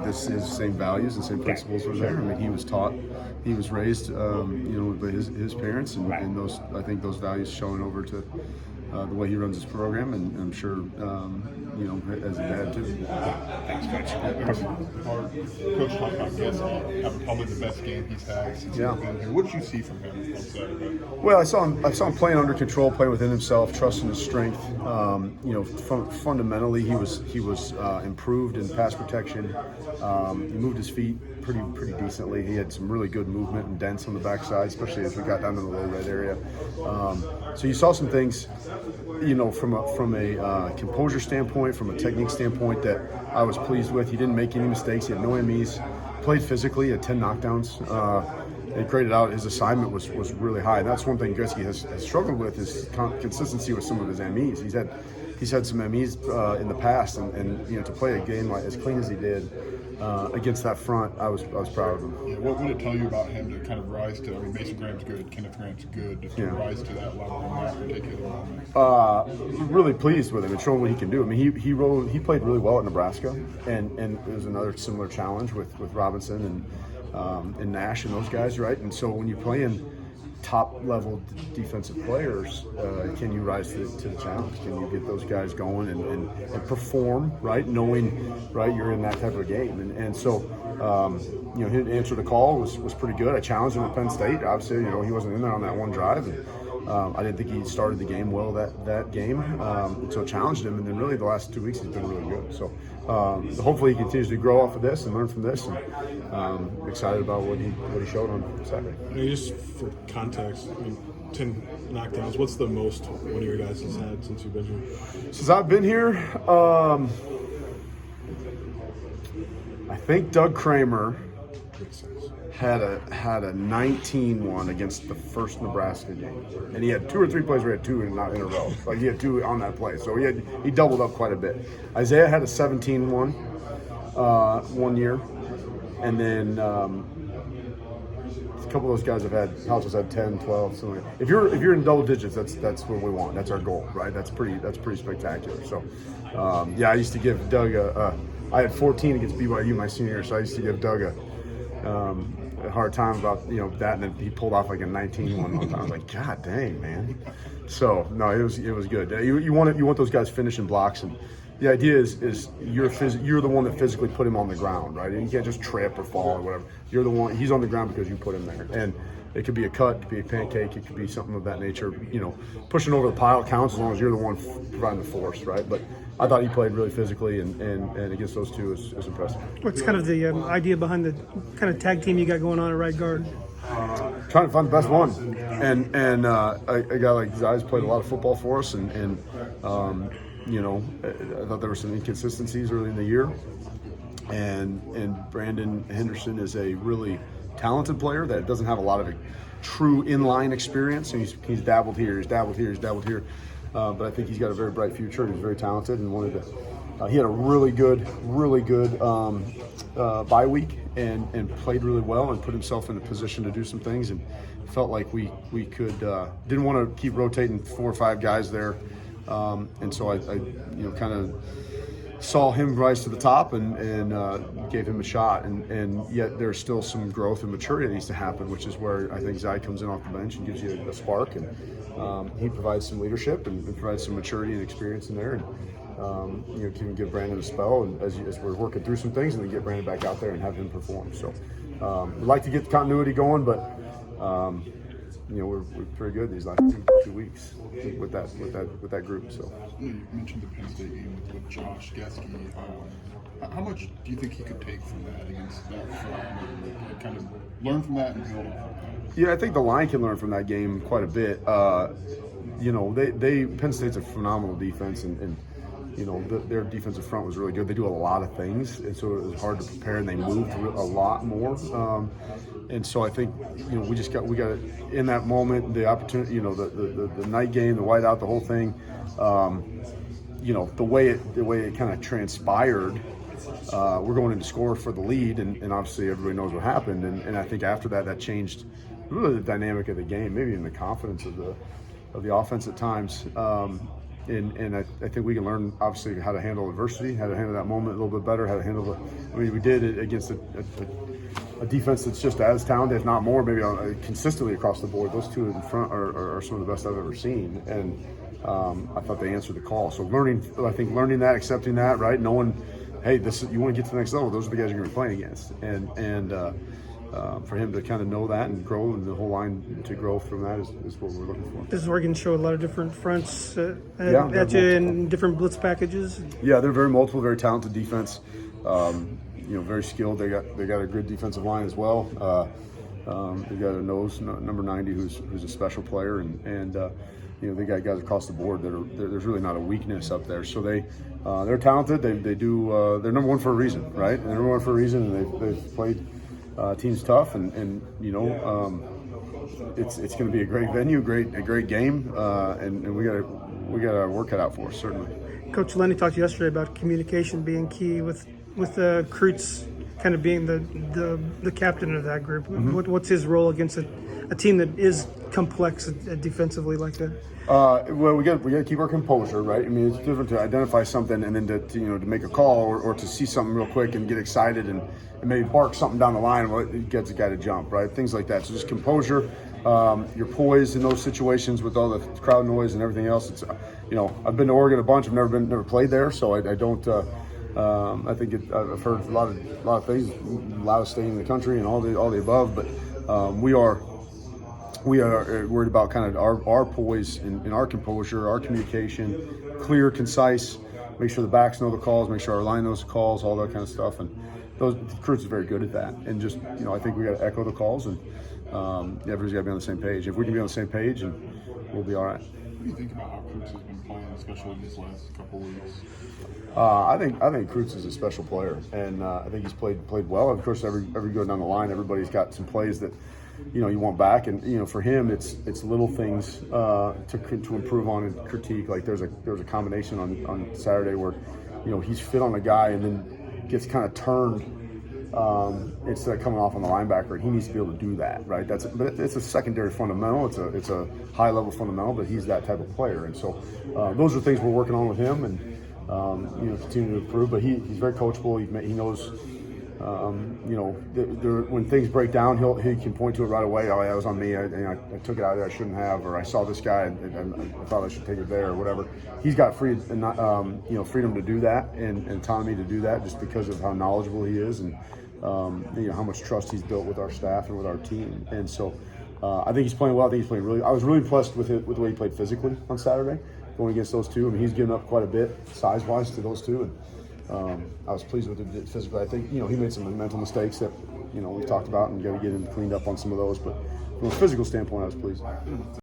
his same values and same principles were there. I mean, he was taught, he was raised, by his parents, and those, I think those values showing over to the way he runs his program, and I'm sure, as a dad too. Thanks, Coach. Our coach talked about Geske having probably the best game he's had since he's been here. What did you see from him on Saturday? Well, I saw him playing under control, playing within himself, trusting his strength. Fundamentally, he was improved in pass protection. He moved his feet pretty decently. He had some really good movement and dents on the backside, especially as we got down to the low red area. So you saw some things, from a composure standpoint, from a technique standpoint, that I was pleased with. He didn't make any mistakes. He had no MEs. Played physically, had 10 knockdowns. And graded out, his assignment was really high. And that's one thing Geske has struggled with, is consistency with some of his MEs. He's had some MEs in the past, and to play a game like as clean as he did against that front, I was proud of him. Yeah, what would it tell you about him to kind of rise to? I mean, Mason Graham's good, Kenneth Grant's good. To rise to that level in that particular moment. Really pleased with him and showing what he can do. I mean, he played really well at Nebraska, and it was another similar challenge with Robinson and Nash and those guys, right? And so when you play in top-level defensive players, can you rise to the challenge? Can you get those guys going and perform, right? Knowing, right, you're in that type of game. And so, his answer to call was pretty good. I challenged him at Penn State. Obviously, he wasn't in there on that one drive. And, I didn't think he started the game well that game. So I challenged him. And then really the last 2 weeks he's been really good. So hopefully he continues to grow off of this and learn from this. And excited about what he showed on Saturday. Just for context, 10 knockdowns. What's the most one of your guys has had since you've been here? Since I've been here, I think Doug Kramer had a 19-1 against the first Nebraska game, and he had 2 or 3 plays where he had 2 in a row. Like he had 2 on that play, so he doubled up quite a bit. Isaiah had a 17-1 one year, and then a couple of those guys House's had 10, 12, something like that. If you're in double digits, that's what we want. That's our goal, right? That's pretty spectacular. So, I used to give Doug I had 14 against BYU my senior year, so I used to give Doug a hard time about that, and then he pulled off like a 19-1 one time. I was like, God dang, man. So no, it was good. You want those guys finishing blocks, and the idea is you're the one that physically put him on the ground, right? And you can't just trip or fall or whatever. You're the one. He's on the ground because you put him there, and it could be a cut, it could be a pancake, it could be something of that nature. Pushing over the pile counts as long as you're the one providing the force, right? But I thought he played really physically, and against those two is impressive. What's kind of the idea behind the kind of tag team you got going on at right guard? Trying to find the best one, and a guy like Zai's played a lot of football for us, and I thought there were some inconsistencies early in the year, and Brandon Henderson is a really talented player that doesn't have a lot of true inline experience, and he's dabbled here, he's dabbled here. But I think he's got a very bright future, and he's very talented, and he had a really good bye week and played really well and put himself in a position to do some things, and felt like we could didn't want to keep rotating 4 or 5 guys there, and so I kind of saw him rise to the top and gave him a shot, and yet there's still some growth and maturity that needs to happen, which is where I think Zai comes in off the bench and gives you a spark, and he provides some leadership and provides some maturity and experience in there, and can give Brandon a spell, and as we're working through some things, and then get Brandon back out there and have him perform. So we'd like to get the continuity going, but we're pretty good these last two weeks with that group. So you mentioned the Penn State game with Josh Geske. How much do you think he could take from that against that front, and kind of learn from that and build off of that? Yeah, I think the line can learn from that game quite a bit. Penn State's a phenomenal defense, and their defensive front was really good. They do a lot of things, and so it was hard to prepare, and they moved a lot more. And so I think we got in that moment, the opportunity, the night game, the whiteout, the whole thing. The way it kind of transpired. We're going in to score for the lead, and obviously everybody knows what happened. And I think after that changed really the dynamic of the game, maybe even the confidence of the offense at times. and I think we can learn obviously how to handle adversity, how to handle that moment a little bit better, how to handle the. I mean, we did it against a defense that's just as talented, if not more, maybe consistently across the board. Those two in front are some of the best I've ever seen, and I thought they answered the call. So learning that, accepting that, right, knowing, hey, you want to get to the next level. Those are the guys you're going to be playing against, and for him to kind of know that and grow, and the whole line to grow from that is what we're looking for. Does Oregon show a lot of different fronts Yeah, at you in different blitz packages? Yeah, they're very multiple, very talented defense. Very skilled. They got a good defensive line as well. They got a nose number 90 who's a special player, and they got guys across the board there's really not a weakness up there. So they're talented. They do they're number one for a reason, right? And they're number one for a reason, and they've played teams tough, and it's going to be a great venue, a great game, and we got to work it out for us, certainly. Coach Illini talked yesterday about communication being key with Kreutz kind of being the captain of that group. Mm-hmm. What's his role against a team that is complex defensively like that? Well, we got to keep our composure, right? I mean, it's different to identify something and then to make a call or to see something real quick and get excited and maybe bark something down the line. Well, it gets a guy to jump, right? Things like that. So just composure, your poise in those situations with all the crowd noise and everything else. It's I've been to Oregon a bunch. I've never played there, so I don't. I think I've heard a lot of things, loudest stadium in the country and all the above. But we are worried about kind of our poise and our composure, our communication, clear, concise. Make sure the backs know the calls. Make sure our line knows the calls, all that kind of stuff. And Kreutz is very good at that. And just I think we got to echo the calls, and everybody's got to be on the same page. If we can be on the same page, and we'll be all right. What do you think about how Kreutz has been playing, especially these last couple of weeks? I think Kreutz is a special player, and I think he's played well. Of course, every go down the line, everybody's got some plays that you want back, and for him, it's little things to improve on and critique. Like there was a combination on Saturday where he's fit on a guy and then gets kind of turned instead of coming off on the linebacker, and he needs to be able to do that, right? But it's a secondary fundamental. It's a high level fundamental, but he's that type of player, and so those are things we're working on with him, and continue to improve. But he's very coachable. He knows. When things break down, he can point to it right away. Oh, that was on me. I took it out there. I shouldn't have, or I saw this guy. And I thought I should take it there, or whatever. He's got freedom to do that and autonomy to do that, just because of how knowledgeable he is and how much trust he's built with our staff and with our team. And so I think he's playing well. I think he's playing really. I was really impressed with the way he played physically on Saturday, going against those two. I mean, he's given up quite a bit size-wise to those two, and I was pleased with it physically. I think he made some mental mistakes that we talked about, and got to get him cleaned up on some of those. But from a physical standpoint, I was pleased.